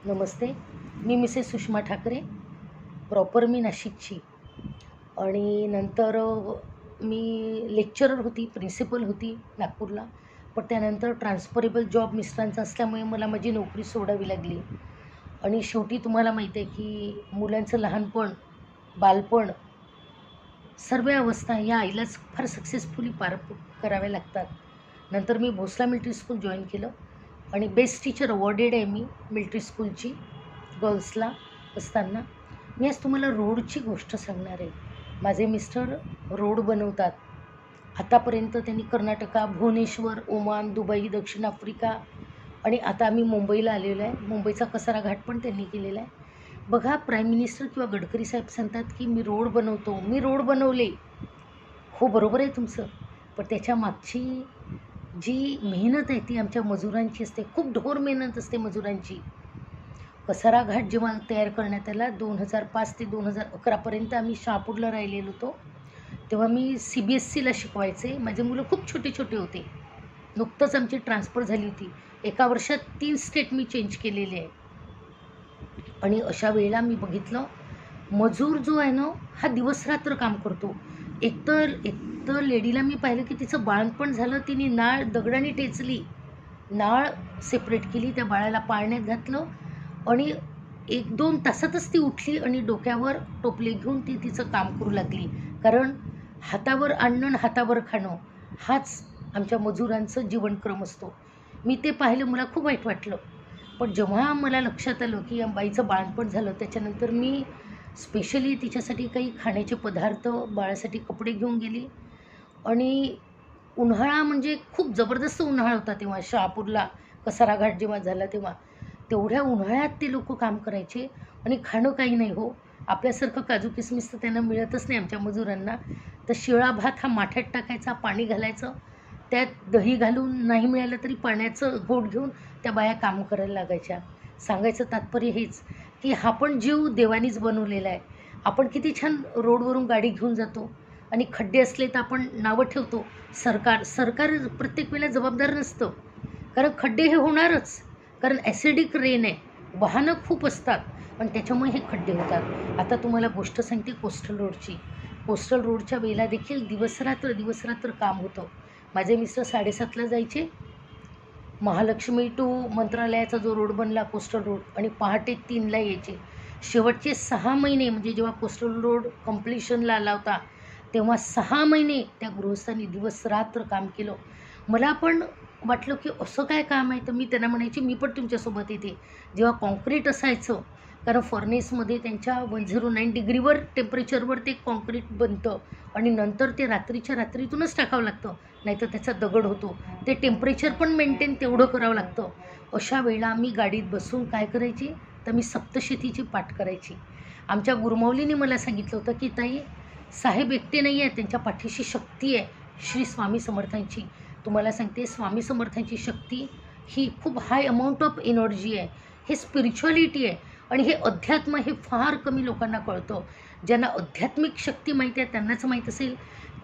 नमस्ते. मी Mrs Sushma Thackeray. Proper मी नाशिकची आणि नंतर मी लेक्चरर होती, प्रिन्सिपल होती नागपूरला. पण त्यानंतर ट्रान्सफरेबल जॉब मिस्टरांचा असल्यामुळे मला माझी नोकरी सोडावी लागली. आणि शेवटी तुम्हाला माहीत आहे की मुलांचं लहानपण, बालपण, सर्व अवस्था ह्या आईलाच फार सक्सेसफुली पार कराव्या लागतात. नंतर मी भोसला मिलिटरी स्कूल जॉईन केलं आणि बेस्ट टीचर अवॉर्डेड आहे मी मिलिटरी स्कूलची गर्ल्सला असताना. मी आज तुम्हाला रोडची गोष्ट सांगणार आहे. माझे मिस्टर रोड बनवतात. आतापर्यंत त्यांनी कर्नाटका, भुवनेश्वर, ओमान, दुबई, दक्षिण आफ्रिका आणि आता आम्ही मुंबईला आलेलो आहे. मुंबईचा कसारा घाट पण त्यांनी केलेला आहे. बघा, प्राईम मिनिस्टर किंवा गडकरी साहेब सांगतात की मी रोड बनवतो, मी रोड बनवले. हो, बरोबर आहे तुमचं. पण त्याच्या मागची जी मेहनत आहे ती आमच्या मजुरांची असते. खूप ढोर मेहनत असते मजुरांची. कसारा घाट जेव्हा तयार करण्यात आला 2005 ते 2011पर्यंत आम्ही शहापूरला राहिलेलो होतो. तेव्हा मी CBSCला शिकवायचे. माझे मुलं खूप छोटे छोटे होते. नुकतंच आमची ट्रान्सफर झाली होती. एका वर्षात 3 स्टेट मी चेंज केलेले आहे. आणि अशा वेळेला मी बघितलं, मजूर जो आहे ना हा दिवसरात्र काम करतो. एकतर लेडीला मी पाहिलं की तिचं बाळंतपण झालं. तिने नाळ दगडाने टेचली, नाळ सेपरेट केली, त्या बाळाला पाळण्यात घातलं आणि 1-2 तासातच ती उठली आणि डोक्यावर टोपले घेऊन ती तिचं काम करू लागली. कारण हातावर आणणं आणि हातावर खाणं हाच आमच्या मजुरांचं जीवनक्रम असतो. मी ते पाहिलं, मला खूप वाईट वाटलं. पण जेव्हा मला लक्षात आलं की या बाईचं बाळंतपण झालं, त्याच्यानंतर मी स्पेशली तिच्यासाठी काही खाण्याचे पदार्थ, बाळासाठी कपडे घेऊन गेली. आणि उन्हाळा म्हणजे खूप जबरदस्त उन्हाळा होता तेव्हा शहापूरला. कसारा घाट जेव्हा झाला तेव्हा तेवढ्या उन्हाळ्यात ते लोक काम करायचे आणि खाणं काही नाही हो. आपल्यासारखं काजू किसमिस तर त्यांना मिळतच नाही आमच्या मजुरांना. तर शिळा भात हा माठ्यात टाकायचा, पाणी घालायचं, त्यात दही घालून, नाही मिळालं तरी पाण्याचं घोट घेऊन त्या बाया काम करायला लागायच्या. सांगायचं तात्पर्य हेच की हा पण जीव देवानीच बनवलेला आहे. आपण किती छान रोडवरून गाडी घेऊन जातो आणि खड्डे असले तर आपण नावं ठेवतो. सरकार प्रत्येक वेळेला जबाबदार नसतं. कारण खड्डे हे होणारच. कारण ॲसिडिक रेन आहे, वाहनं खूप असतात आणि त्याच्यामुळे हे खड्डे होतात. आता तुम्हाला गोष्ट सांगते कोस्टल रोडची. कोस्टल रोडच्या वेळेला देखील दिवसरात्र काम होतं. माझे मिस्टर 7:30ला जायचे. महालक्ष्मी टू मंत्रालयाचा जो रोड बनला कोस्टल रोड, आणि पहाटे 3ला यायचे. शेवटचे 6 महिने म्हणजे जेव्हा कोस्टल रोड कम्प्लिशनला आला होता तेव्हा 6 महिने त्या गृहस्थांनी दिवसरात्र काम केलं. मला पण वाटलं की असं काय काम आहे, तर मी त्यांना म्हणायची मी पण तुमच्यासोबत येते. जेव्हा कॉन्क्रीट असायचं, कारण फर्नेसमध्ये त्यांच्या 109 डिग्रीवर टेम्परेचरवर ते कॉन्क्रीट बनतं आणि नंतर ते रात्रीच्या रात्रीतूनच टाकावं लागतं, नाहीतर त्याचा दगड होतो. ते टेम्परेचर पण मेंटेन तेवढं करावं लागतं. अशा वेळेला मी गाडीत बसून काय करायची, तर मी सप्तशतीची पाठ करायची. आमच्या गुरुमाऊलीने मला सांगितलं होतं की ताई, साहेब एकटे नाही आहेत, त्यांच्या पाठीशी शक्ती आहे, श्री स्वामी समर्थांची. तुम्हाला सांगते, स्वामी समर्थांची शक्ती ही खूप हाय अमाऊंट ऑफ एनर्जी आहे. हे स्पिरिच्युअलिटी आहे आणि हे अध्यात्म हे फार कमी लोकांना कळतं. ज्यांना आध्यात्मिक शक्ती माहिती आहे त्यांनाच माहीत असेल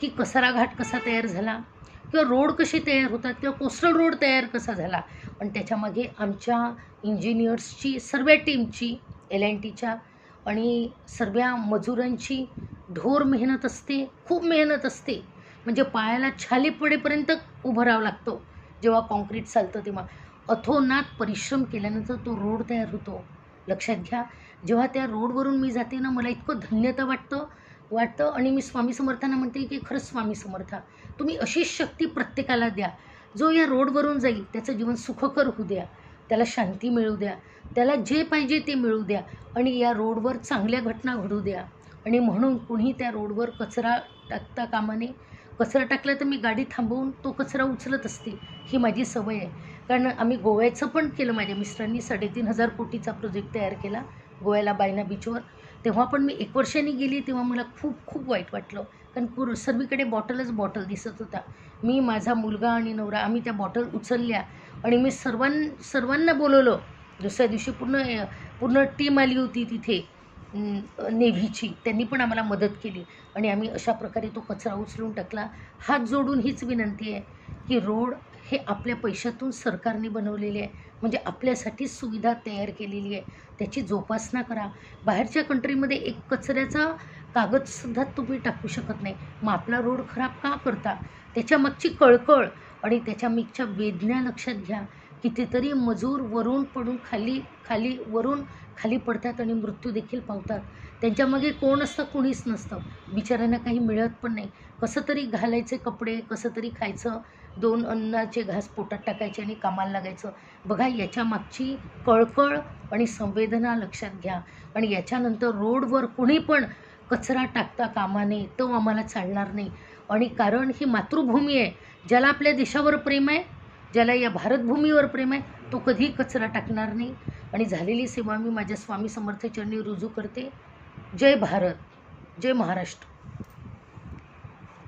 की कसारा घाट कसा तयार झाला, किंवा रोड कसे तयार होतात, किंवा कोस्टल रोड तयार कसा झाला. आणि त्याच्यामागे आमच्या इंजिनियर्सची, सर्व टीमची, LNTच्या आणि सर्व मजुरांची ढोर मेहनत असते, खूप मेहनत असते. म्हणजे पायाला छाले पडेपर्यंत उभं राहावं लागतं जेव्हा कॉन्क्रीट चालतं तेव्हा. अथोनात परिश्रम केल्यानंतर तो रोड तयार होतो. लक्षात घ्या, जेव्हा त्या रोडवरून मी जाते ना, मला इतकं धन्यता वाटतं आणि मी स्वामी समर्थांना म्हणते की खरंच स्वामी समर्था, तुम्ही अशीच शक्ती प्रत्येकाला द्या. जो या रोडवरून जाईल त्याचं जीवन सुखकर होऊ द्या, त्याला शांती मिळू द्या, त्याला जे पाहिजे ते मिळू द्या आणि या रोडवर चांगल्या घटना घडू द्या. आणि म्हणून कुणी त्या रोडवर कचरा टाकता कामा नये. कचरा टाकला तर मी गाडी थांबवून तो कचरा उचलत असते. ही माझी सवय आहे. कारण आम्ही गोव्याचं पण केलं. माझ्या मिस्टरांनी 3,500 कोटीचा प्रोजेक्ट तयार केला गोव्याला, बायना बीचवर. तेव्हा पण मी 1 वर्षांनी गेली तेव्हा मला खूप खूप वाईट वाटलं. कारण सर्वीकडे बॉटल दिसत होता. मी, माझा मुलगा आणि नवरा आम्ही त्या बॉटल उचलल्या आणि मी सर्वांना बोलवलं. दुसऱ्या दिवशी पूर्ण टीम आली होती तिथे नेव्हीची. त्यांनी पण आम्हाला मदत केली आणि आम्ही अशा प्रकारे तो कचरा उचलून टाकला. हात जोडून हीच विनंती आहे की रोड हे आपल्या पैशातून सरकारने बनवलेले आहे. म्हणजे आपल्यासाठीच सुविधा तयार केलेली आहे, त्याची जोपासना करा. बाहेरच्या कंट्रीमध्ये एक कचऱ्याचा कागदसुद्धा तुम्ही टाकू शकत नाही. मग आपला रोड खराब का करता? त्याच्यामागची कळकळ आणि त्याच्यामागच्या वेदना लक्षात घ्या. कितीतरी मजूर वरून पडून वरून खाली पडतात आणि मृत्यू देखील पावतात. त्यांच्यामागे कोण असतं? कुणीच नसतं. बिचाऱ्यांना काही मिळत पण नाही. कसं तरी घालायचे कपडे, कसं तरी खायचं, 2 अन्नाचे घास पोटात टाकायचे आणि कामाला लागायचं. बघा, याच्यामागची कळकळ आणि संवेदना लक्षात घ्या. आणि याच्यानंतर रोडवर कुणी पण कचरा टाकता कामा नये, तो आम्हाला चालणार नाही. आणि कारण ही मातृभूमी आहे. ज्याला आपल्या देशावर प्रेम आहे, ज्याला या भारतभूमीवर प्रेम आहे, तो कधीही कचरा टाकणार नाही. आणि झालेली सेवा मी माझ्या स्वामी समर्थ चरणी रुजू करते. जय भारत, जय महाराष्ट्र.